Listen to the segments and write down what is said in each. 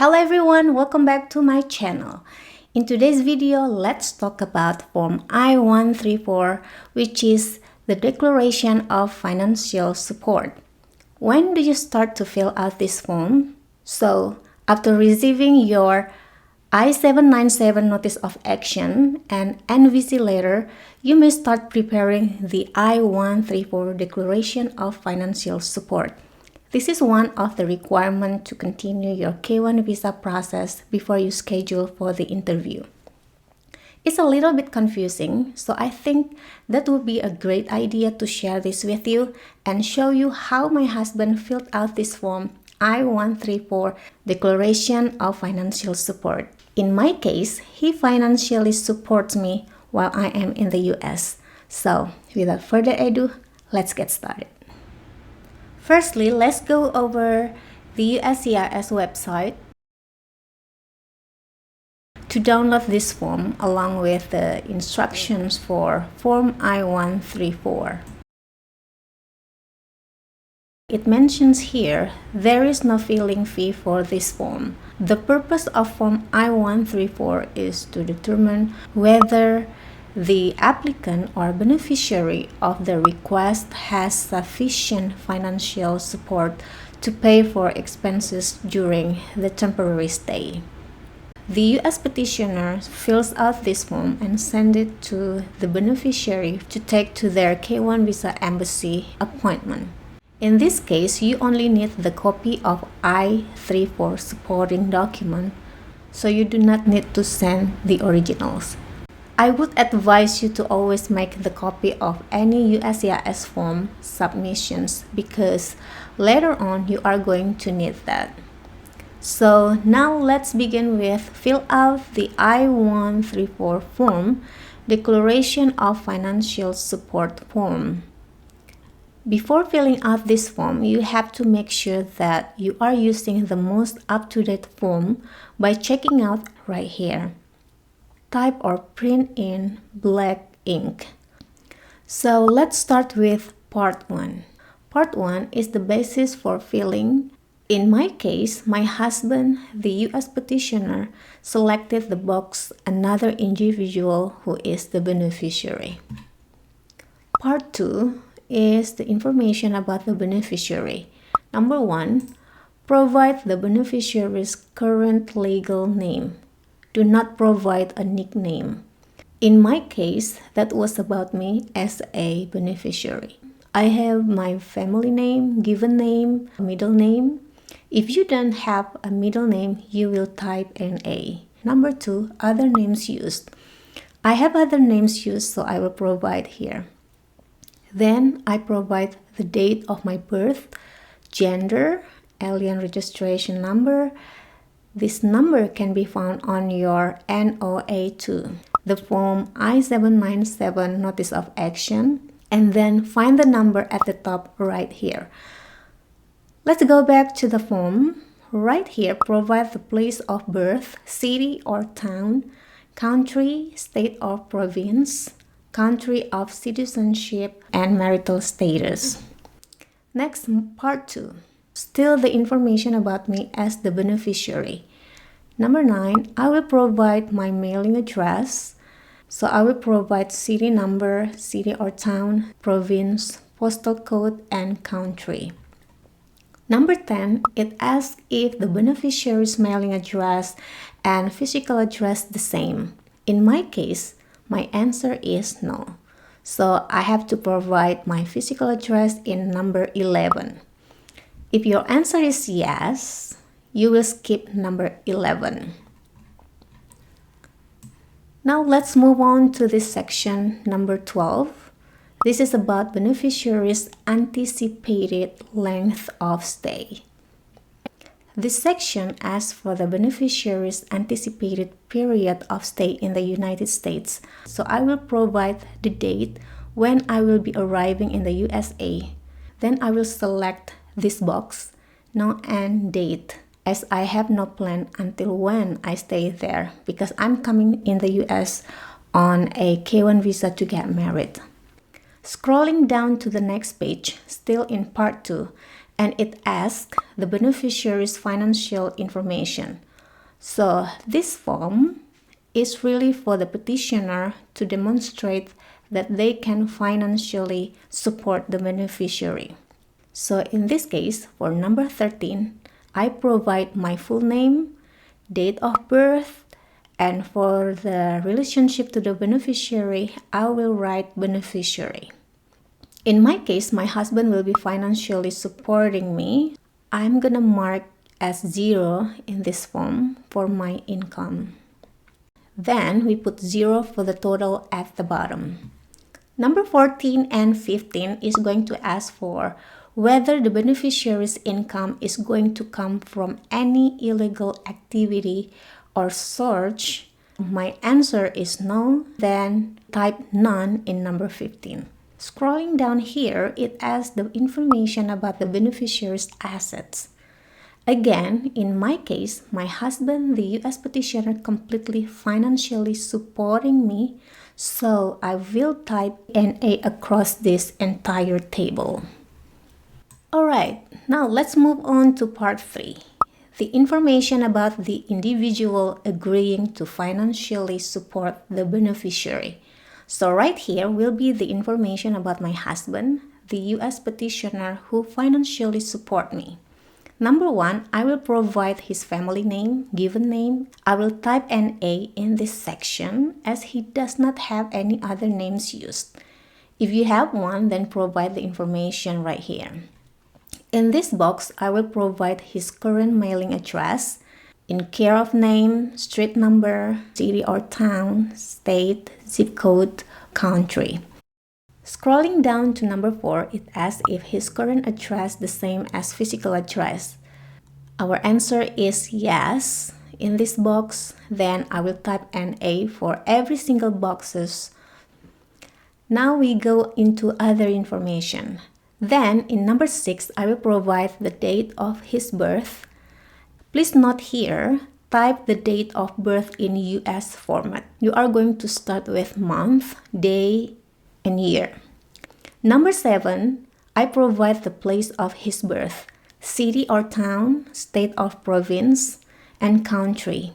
Hello everyone, welcome back to my channel. In today's video, let's talk about Form I-134, which is the Declaration of Financial Support. When do you start to fill out this form? So, after receiving your I-797 Notice of Action and NVC letter, you may start preparing the I-134 Declaration of Financial Support. This is one of the requirements to continue your K-1 visa process before you schedule for the interview. It's a little bit confusing, so I think that would be a great idea to share this with you and show you how my husband filled out this form I-134 Declaration of Financial Support. In my case, he financially supports me while I am in the US. So, without further ado, let's get started. Firstly, let's go over the USCIS website to download this form along with the instructions for Form I-134. It mentions here, there is no filing fee for this form. The purpose of Form I-134 is to determine whether the applicant or beneficiary of the request has sufficient financial support to pay for expenses during the temporary stay. The U.S. petitioner fills out this form and sends it to the beneficiary to take to their K-1 visa embassy appointment. In this case, you only need the copy of I-34 supporting document, so you do not need to send the originals. I would advise you to always make the copy of any USCIS form submissions because later on you are going to need that. So now let's begin with fill out the I-134 form, Declaration of Financial Support form. Before filling out this form, you have to make sure that you are using the most up-to-date form by checking out right here. Type or print in black ink. So let's start with Part 1. Part 1 is the basis for filling. In my case, my husband, the U.S. petitioner, selected the box another individual who is the beneficiary. Part 2 is the information about the beneficiary. Number 1, provide the beneficiary's current legal name. Do not provide a nickname. In my case, that was about me as a beneficiary. I have my family name, given name, middle name. If you don't have a middle name, you will type an A. Number 2, other names used. I have other names used, so I will provide here. Then I provide the date of my birth, gender, alien registration number. This number can be found on your NOA2, the Form I-797 Notice of Action, and then find the number at the top right here. Let's go back to the form. Right here, provide the place of birth, city or town, country, state or province, country of citizenship, and marital status. Next, Part 2. Still the information about me as the beneficiary. Number 9, I will provide my mailing address. So I will provide city number, city or town, province, postal code, and country. Number 10, it asks if the beneficiary's mailing address and physical address the same. In my case, my answer is no. So I have to provide my physical address in number 11. If your answer is yes, you will skip number 11. Now let's move on to this section, number 12. This is about beneficiary's anticipated length of stay. This section asks for the beneficiary's anticipated period of stay in the United States. So I will provide the date when I will be arriving in the USA. Then I will select this box, no end date, as I have no plan until when I stay there because I'm coming in the US on a K-1 visa to get married. Scrolling down to the next page, still in Part 2, and it asks the beneficiary's financial information. So this form is really for the petitioner to demonstrate that they can financially support the beneficiary. So in this case, for number 13, I provide my full name, date of birth, and for the relationship to the beneficiary, I will write beneficiary. In my case, my husband will be financially supporting me. I'm gonna mark as 0 in this form for my income. Then we put 0 for the total at the bottom. Number 14 and 15 is going to ask for whether the beneficiary's income is going to come from any illegal activity or source. My answer is no, then type none in number 15. Scrolling down here, it asks the information about the beneficiary's assets. Again, in my case, my husband, the U.S. petitioner, completely financially supporting me, so I will type NA across this entire table. Alright, now let's move on to part 3. The information about the individual agreeing to financially support the beneficiary. So right here will be the information about my husband, the U.S. petitioner who financially support me. Number 1, I will provide his family name, given name. I will type NA in this section as he does not have any other names used. If you have one, then provide the information right here. In this box, I will provide his current mailing address, in care of name, street number, city or town, state, zip code, country. Scrolling down to number 4, it asks if his current address the same as physical address. Our answer is yes in this box. Then I will type NA for every single boxes. Now we go into other information. Then in number 6, I will provide the date of his birth. Please note here, type the date of birth in US format. You are going to start with month, day, and year. Number 7, I provide the place of his birth, city or town, state or province, and country.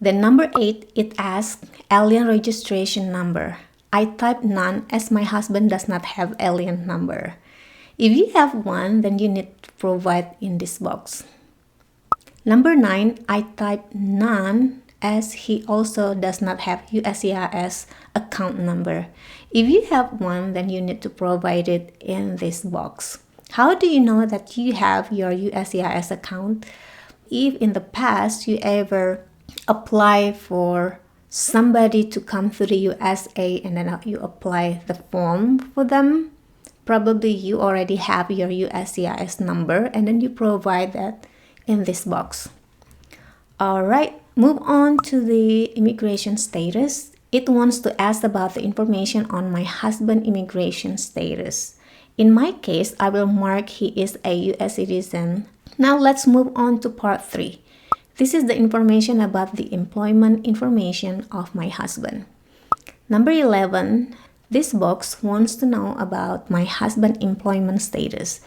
Then number 8, it asks alien registration number. I type none as my husband does not have alien number. If you have one, then you need to provide in this box. Number 9, I type none as he also does not have USCIS account number. If you have one, then you need to provide it in this box. How do you know that you have your USCIS account? If in the past you ever apply for somebody to come to the USA and then you apply the form for them, probably you already have your USCIS number and then you provide that in this box. Alright, move on to the immigration status. It wants to ask about the information on my husband's immigration status. In my case, I will mark he is a US citizen. Now let's move on to part 3. This is the information about the employment information of my husband. Number 11, this box wants to know about my husband's employment status.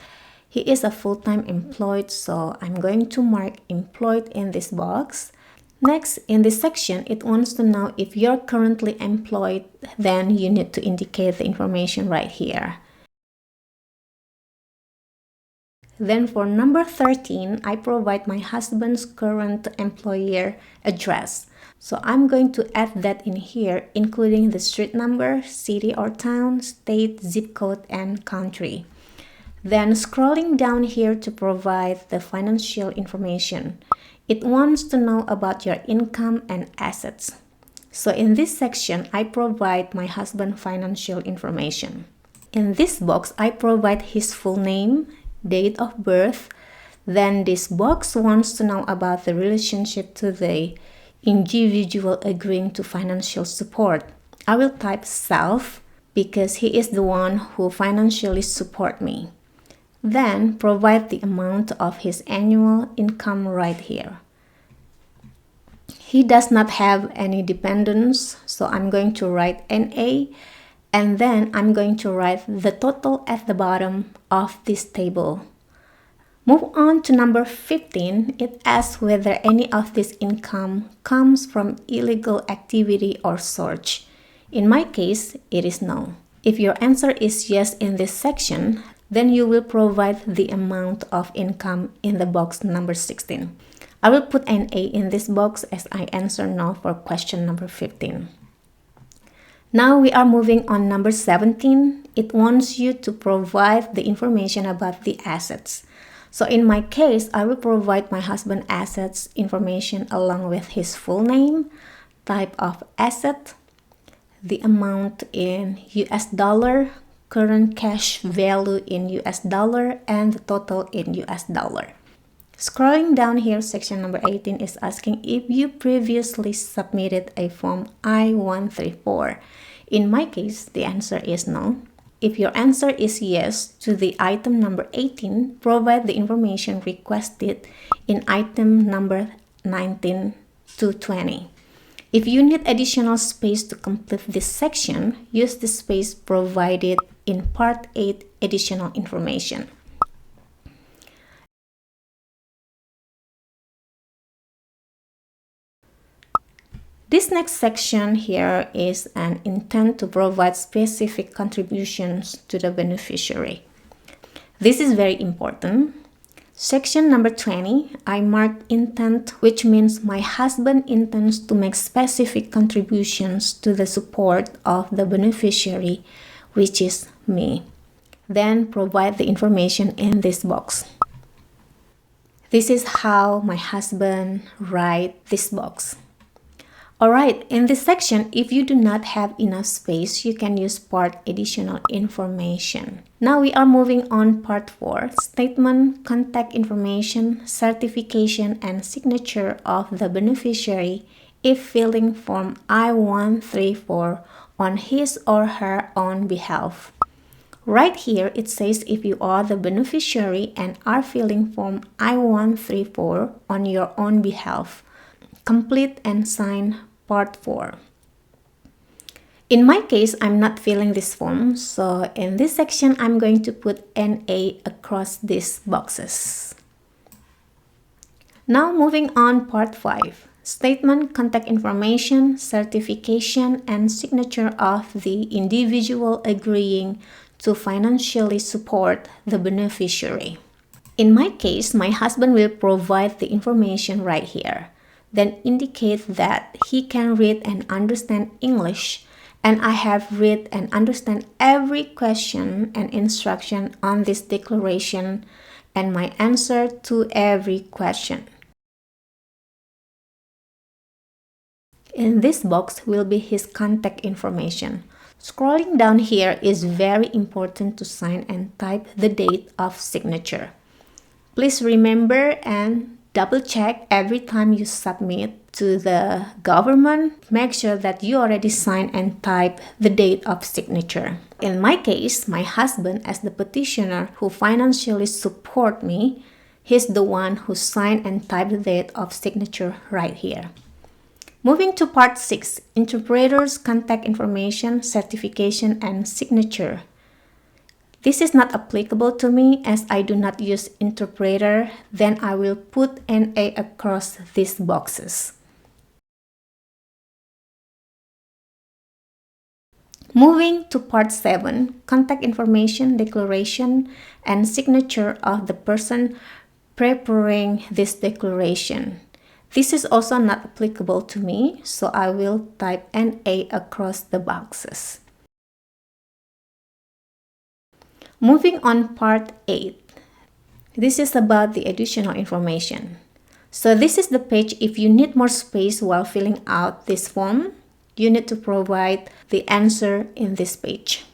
He is a full-time employed, so I'm going to mark employed in this box. Next, in this section, it wants to know if you're currently employed, then you need to indicate the information right here. Then for number 13, I provide my husband's current employer address. So I'm going to add that in here, including the street number, city or town, state, zip code, and country. Then scrolling down here to provide the financial information. It wants to know about your income and assets. So in this section, I provide my husband's financial information. In this box, I provide his full name, date of birth. Then this box wants to know about the relationship to the individual agreeing to financial support. I will type self because he is the one who financially support me. Then provide the amount of his annual income right here. He does not have any dependents, so I'm going to write NA, and then I'm going to write the total at the bottom of this table. Move on to number 15. It asks whether any of this income comes from illegal activity or source. In my case, it is no. If your answer is yes in this section, then you will provide the amount of income in the box number 16. I will put an A in this box as I answer no for question number 15. Now we are moving on number 17. It wants you to provide the information about the assets. So in my case, I will provide my husband's assets information along with his full name, type of asset, the amount in US dollar, current cash value in US dollar, and the total in US dollar. Scrolling down here, section number 18 is asking if you previously submitted a form I-134. In my case, the answer is no. If your answer is yes to the item number 18, provide the information requested in item number 19 to 20. If you need additional space to complete this section, use the space provided in Part 8 additional information. This next section here is an intent to provide specific contributions to the beneficiary. This is very important. Section number 20, I marked intent, which means my husband intends to make specific contributions to the support of the beneficiary, which is me. Then provide the information in this box. This is how my husband write this box. Alright, in this section, if you do not have enough space, you can use part additional information. Now we are moving on part 4, statement, contact information, certification, and signature of the beneficiary if filling form I-134 on his or her own behalf. Right here, it says if you are the beneficiary and are filling form I-134 on your own behalf, complete and sign part 4. In my case, I'm not filling this form, so in this section, I'm going to put NA across these boxes. Now moving on part 5, statement, contact information, certification, and signature of the individual agreeing to financially support the beneficiary. In my case, my husband will provide the information right here. Then indicate that he can read and understand English, and I have read and understand every question and instruction on this declaration and my answer to every question. In this box will be his contact information. Scrolling down here is very important to sign and type the date of signature. Please remember and double check every time you submit to the government. Make sure that you already sign and type the date of signature. In my case, my husband as the petitioner who financially support me, he's the one who signed and typed the date of signature right here. Moving to part 6, interpreter's contact information, certification, and signature. This is not applicable to me as I do not use interpreter, then I will put NA across these boxes. Moving to part 7, contact information, declaration, and signature of the person preparing this declaration. This is also not applicable to me, so I will type NA across the boxes. Moving on part 8. This is about the additional information. So this is the page if you need more space while filling out this form, you need to provide the answer in this page.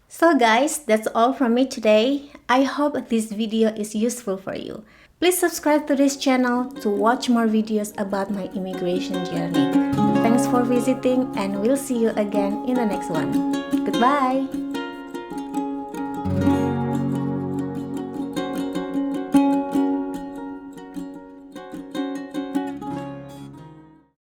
So guys, that's all from me today. I hope this video is useful for you. Please subscribe to this channel to watch more videos about my immigration journey. Thanks for visiting and we'll see you again in the next one. Goodbye!